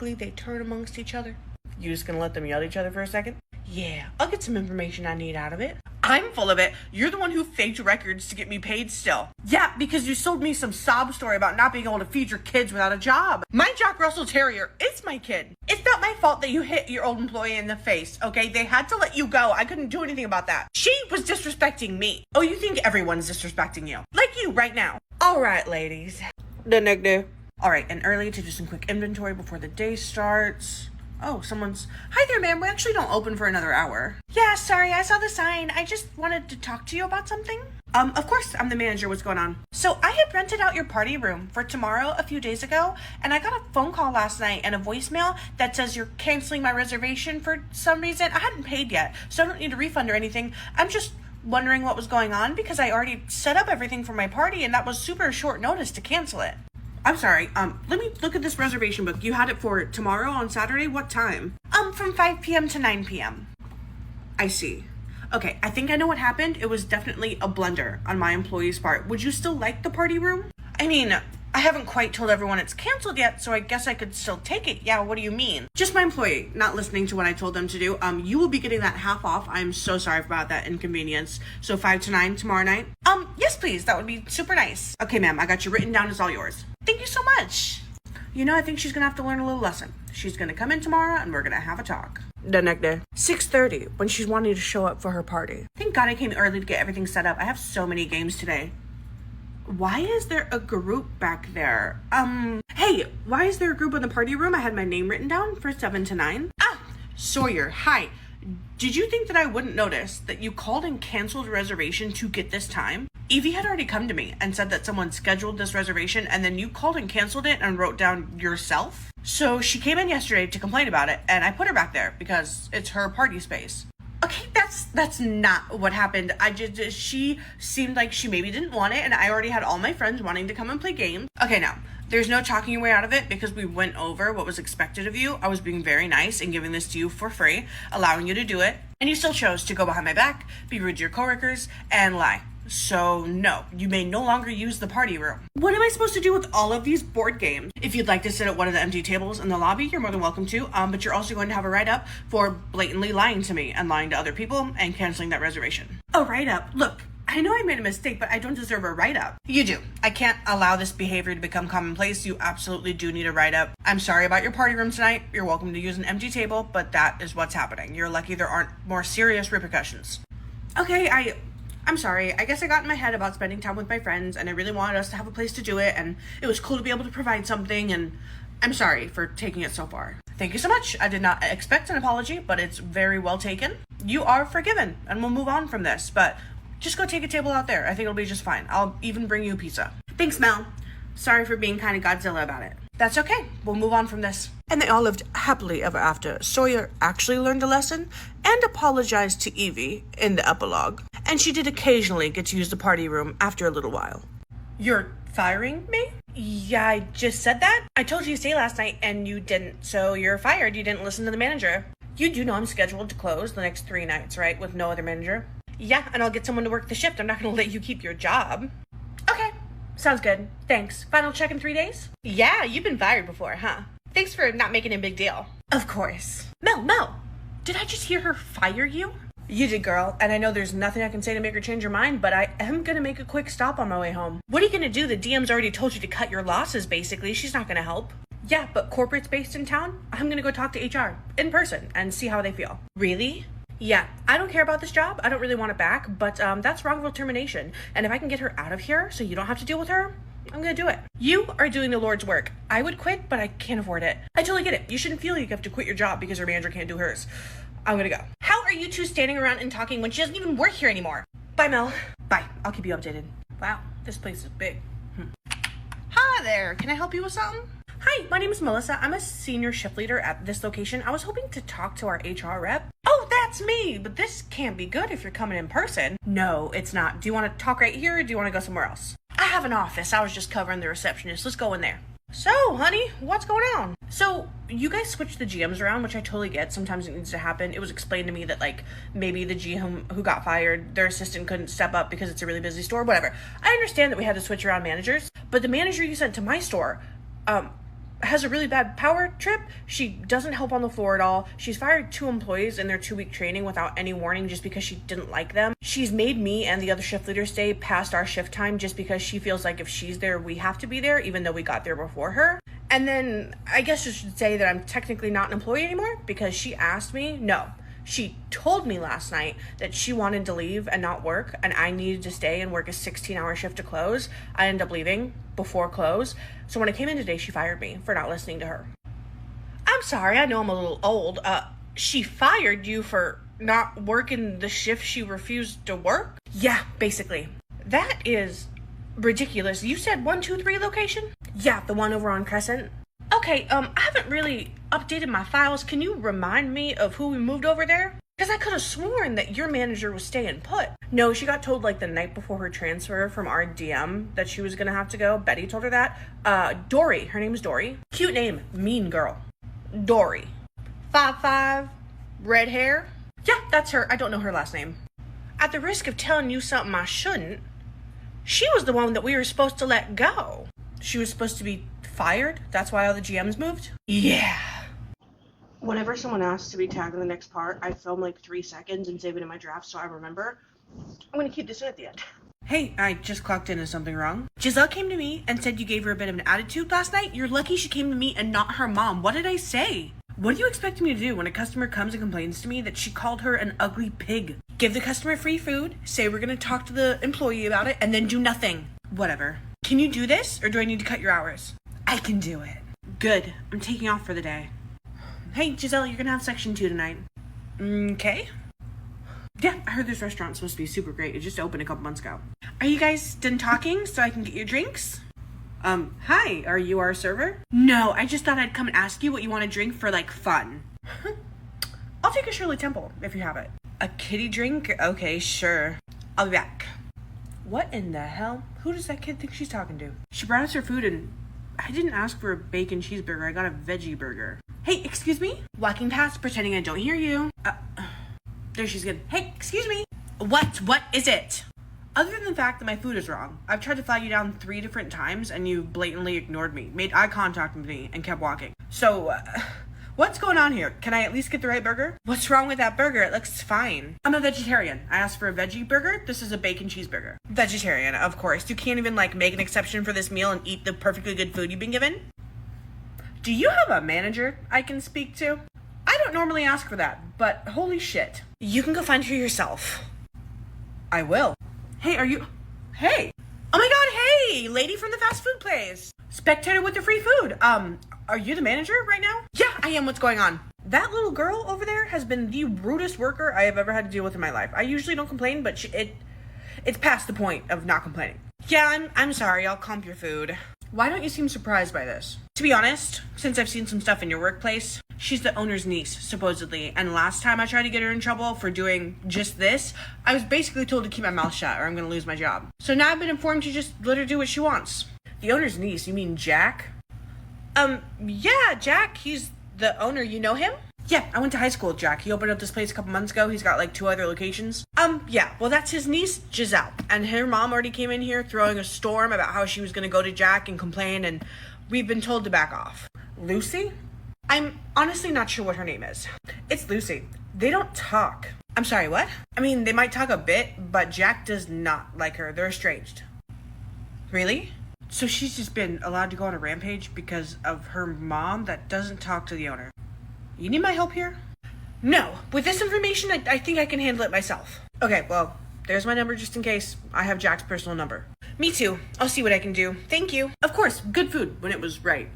quickly they turn amongst each other. You just gonna let them yell at each other for a second? Yeah, I'll get some information I need out of it. I'm full of it. You're the one who faked records to get me paid still. Yeah, because you sold me some sob story about not being able to feed your kids without a job. My Jack Russell Terrier is my kid. It's not my fault that you hit your old employee in the face, okay? They had to let you go. I couldn't do anything about that. She was disrespecting me. Oh, you think everyone's disrespecting you? Like you right now. All right, ladies. The next day. All right, and early to do some quick inventory before the day starts. Oh, hi there, ma'am. We actually don't open for another hour. Yeah, sorry, I saw the sign. I just wanted to talk to you about something. Of course, I'm the manager. What's going on? So I had rented out your party room for tomorrow a few days ago, and I got a phone call last night and a voicemail that says you're canceling my reservation for some reason. I hadn't paid yet, so I don't need a refund or anything. I'm just wondering what was going on because I already set up everything for my party, and that was super short notice to cancel it. I'm sorry, let me look at this reservation book. You had it for tomorrow on Saturday? What time? From 5 p.m. to 9 p.m. I see. Okay, I think I know what happened. It was definitely a blunder on my employee's part. Would you still like the party room? I mean, I haven't quite told everyone it's canceled yet, so I guess I could still take it. Yeah, what do you mean? Just my employee not listening to what I told them to do. You will be getting that half off. I'm so sorry about that inconvenience. So 5 to 9 tomorrow night? Yes, please. That would be super nice. Okay, ma'am, I got you written down. It's all yours. Thank you so much. You know, I think she's gonna have to learn a little lesson. She's gonna come in tomorrow and we're gonna have a talk. The next day. 6:30, when she's wanting to show up for her party. Thank God I came early to get everything set up. I have so many games today. Why is there a group back there? Hey, why is there a group in the party room? I had my name written down for 7 to 9. Sawyer, hi. Did you think that I wouldn't notice that you called and canceled a reservation to get this time? Evie had already come to me and said that someone scheduled this reservation and then you called and canceled it and wrote down yourself. So she came in yesterday to complain about it and I put her back there because it's her party space. Okay, that's not what happened. She seemed like she maybe didn't want it and I already had all my friends wanting to come and play games. Okay, now, there's no talking your way out of it because we went over what was expected of you. I was being very nice and giving this to you for free, allowing you to do it. And you still chose to go behind my back, be rude to your coworkers, and lie. So no, you may no longer use the party room. What am I supposed to do with all of these board games? If you'd like to sit at one of the empty tables in the lobby, you're more than welcome to. But you're also going to have a write-up for blatantly lying to me and lying to other people and canceling that reservation. A write-up? Look, I know I made a mistake, but I don't deserve a write-up. You do. I can't allow this behavior to become commonplace. You absolutely do need a write-up. I'm sorry about your party room tonight. You're welcome to use an empty table, but that is what's happening. You're lucky there aren't more serious repercussions. Okay, I'm sorry. I guess I got in my head about spending time with my friends and I really wanted us to have a place to do it and it was cool to be able to provide something and I'm sorry for taking it so far. Thank you so much. I did not expect an apology, but it's very well taken. You are forgiven and we'll move on from this, but just go take a table out there. I think it'll be just fine. I'll even bring you pizza. Thanks, Mel. Sorry for being kind of Godzilla about it. That's okay. We'll move on from this. And they all lived happily ever after. Sawyer actually learned a lesson and apologized to Evie in the epilogue. And she did occasionally get to use the party room after a little while. You're firing me? Yeah, I just said that. I told you to stay last night and you didn't. So you're fired. You didn't listen to the manager. You do know I'm scheduled to close the next 3 nights, right? With no other manager? Yeah, and I'll get someone to work the shift. I'm not going to let you keep your job. Okay. Sounds good. Thanks. Final check in 3 days? Yeah, you've been fired before, huh? Thanks for not making a big deal. Of course. Mel, did I just hear her fire you? You did, girl, and I know there's nothing I can say to make her change her mind, but I am gonna make a quick stop on my way home. What are you gonna do? The DM's already told you to cut your losses, basically. She's not gonna help. Yeah, but corporate's based in town? I'm gonna go talk to HR in person and see how they feel. Really? Yeah, I don't care about this job. I don't really want it back, but that's wrongful termination. And if I can get her out of here so you don't have to deal with her, I'm gonna do it. You are doing the Lord's work. I would quit, but I can't afford it. I totally get it. You shouldn't feel you have to quit your job because your manager can't do hers. I'm gonna go. How are you two standing around and talking when she doesn't even work here anymore? Bye, Mel. Bye. I'll keep you updated. Wow, this place is big. Hi there. Can I help you with something? Hi, my name is Melissa. I'm a senior shift leader at this location. I was hoping to talk to our HR rep. Oh, that's me, but this can't be good if you're coming in person. No, it's not. Do you want to talk right here or do you want to go somewhere else? I have an office. I was just covering the receptionist. Let's go in there. So, honey, what's going on? So, you guys switched the GMs around, which I totally get. Sometimes it needs to happen. It was explained to me that, like, maybe the GM who got fired, their assistant couldn't step up because it's a really busy store, whatever. I understand that we had to switch around managers, but the manager you sent to my store, has a really bad power trip. She doesn't help on the floor at all. She's fired 2 employees in their 2-week training without any warning just because she didn't like them. She's made me and the other shift leaders stay past our shift time just because she feels like if she's there, we have to be there, even though we got there before her. And then I guess I should say that I'm technically not an employee anymore because she asked me. No, she told me last night that she wanted to leave and not work, and I needed to stay and work a 16-hour shift to close. I ended up leaving before close. So when I came in today, she fired me for not listening to her. I'm sorry, I know I'm a little old. She fired you for not working the shift she refused to work? Yeah, basically. That is ridiculous. You said 123 location? Yeah, the one over on Crescent. Okay, I haven't really updated my files. Can you remind me of who we moved over there? Because I could have sworn that your manager was staying put. No, she got told like the night before her transfer from our DM that she was gonna have to go. Betty told her that. Dory, her name is Dory. Cute name, mean girl. Dory. 5'5", red hair. Yeah, that's her. I don't know her last name. At the risk of telling you something I shouldn't, she was the one that we were supposed to let go. She was supposed to be fired? That's why all the GMs moved? Yeah. Whenever someone asks to be tagged in the next part, I film like 3 seconds and save it in my draft so I remember. I'm gonna keep this in at the end. Hey, I just clocked in. Is something wrong? Giselle came to me and said you gave her a bit of an attitude last night. You're lucky she came to me and not her mom. What did I say? What do you expect me to do when a customer comes and complains to me that she called her an ugly pig? Give the customer free food, say we're gonna talk to the employee about it, and then do nothing. Whatever. Can you do this, or do I need to cut your hours? I can do it. Good. I'm taking off for the day. Hey, Giselle, you're gonna have section 2 tonight. Okay. Yeah, I heard this restaurant's supposed to be super great. It just opened a couple months ago. Are you guys done talking so I can get your drinks? Hi, are you our server? No, I just thought I'd come and ask you what you want to drink for, like, fun. I'll take a Shirley Temple, if you have it. A kitty drink? Okay, sure. I'll be back. What in the hell? Who does that kid think she's talking to? She brought us her food and I didn't ask for a bacon cheeseburger. I got a veggie burger. Hey, excuse me? Walking past, pretending I don't hear you. There she's good. Hey, excuse me. What is it? Other than the fact that my food is wrong, I've tried to flag you down 3 different times and you blatantly ignored me, made eye contact with me, and kept walking. So, what's going on here? Can I at least get the right burger? What's wrong with that burger? It looks fine. I'm a vegetarian. I asked for a veggie burger. This is a bacon cheeseburger. Vegetarian, of course. You can't even, like, make an exception for this meal and eat the perfectly good food you've been given? Do you have a manager I can speak to? I don't normally ask for that, but holy shit. You can go find her yourself. I will. Hey, are you... Hey! Oh my god, hey! Lady from the fast food place! Spectator with the free food! Are you the manager right now? Yeah, I am. What's going on? That little girl over there has been the rudest worker I have ever had to deal with in my life. I usually don't complain, but it's past the point of not complaining. Yeah, I'm sorry. I'll comp your food. Why don't you seem surprised by this? To be honest, since I've seen some stuff in your workplace, she's the owner's niece, supposedly, and last time I tried to get her in trouble for doing just this, I was basically told to keep my mouth shut or I'm gonna lose my job. So now I've been informed to just let her do what she wants. The owner's niece? You mean Jack? Yeah, Jack, he's the owner. You know him? Yeah, I went to high school with Jack. He opened up this place a couple months ago. He's got like 2 other locations. Yeah, well, that's his niece, Giselle. And her mom already came in here throwing a storm about how she was gonna go to Jack and complain, and we've been told to back off. Lucy? I'm honestly not sure what her name is. It's Lucy. They don't talk. I'm sorry, what? I mean, they might talk a bit, but Jack does not like her. They're estranged. Really? So she's just been allowed to go on a rampage because of her mom that doesn't talk to the owner. You need my help here? No. With this information, I think I can handle it myself. Okay, well, there's my number just in case. I have Jack's personal number. Me too. I'll see what I can do. Thank you. Of course, good food when it was right.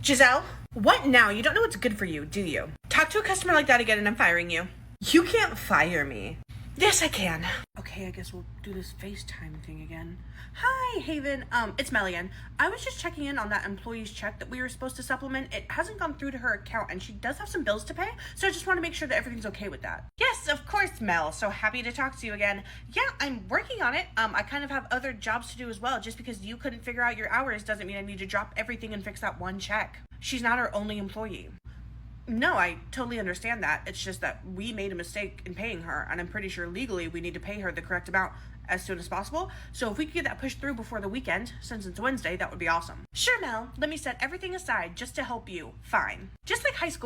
Giselle? What now? You don't know what's good for you, do you? Talk to a customer like that again and I'm firing you. You can't fire me. Yes, I can. Okay, I guess we'll do this FaceTime thing again. Hi, Haven. It's Melian. I was just checking in on that employee's check that we were supposed to supplement. It hasn't gone through to her account, and she does have some bills to pay, so I just want to make sure that everything's okay with that. Yes, of course, Mel. So happy to talk to you again. Yeah, I'm working on it. I kind of have other jobs to do as well. Just because you couldn't figure out your hours doesn't mean I need to drop everything and fix that one check. She's not our only employee. No, I totally understand that. It's just that we made a mistake in paying her, and I'm pretty sure legally we need to pay her the correct amount as soon as possible. So if we could get that pushed through before the weekend, since it's Wednesday, that would be awesome. Sure, Mel. Let me set everything aside just to help you. Fine. Just like high school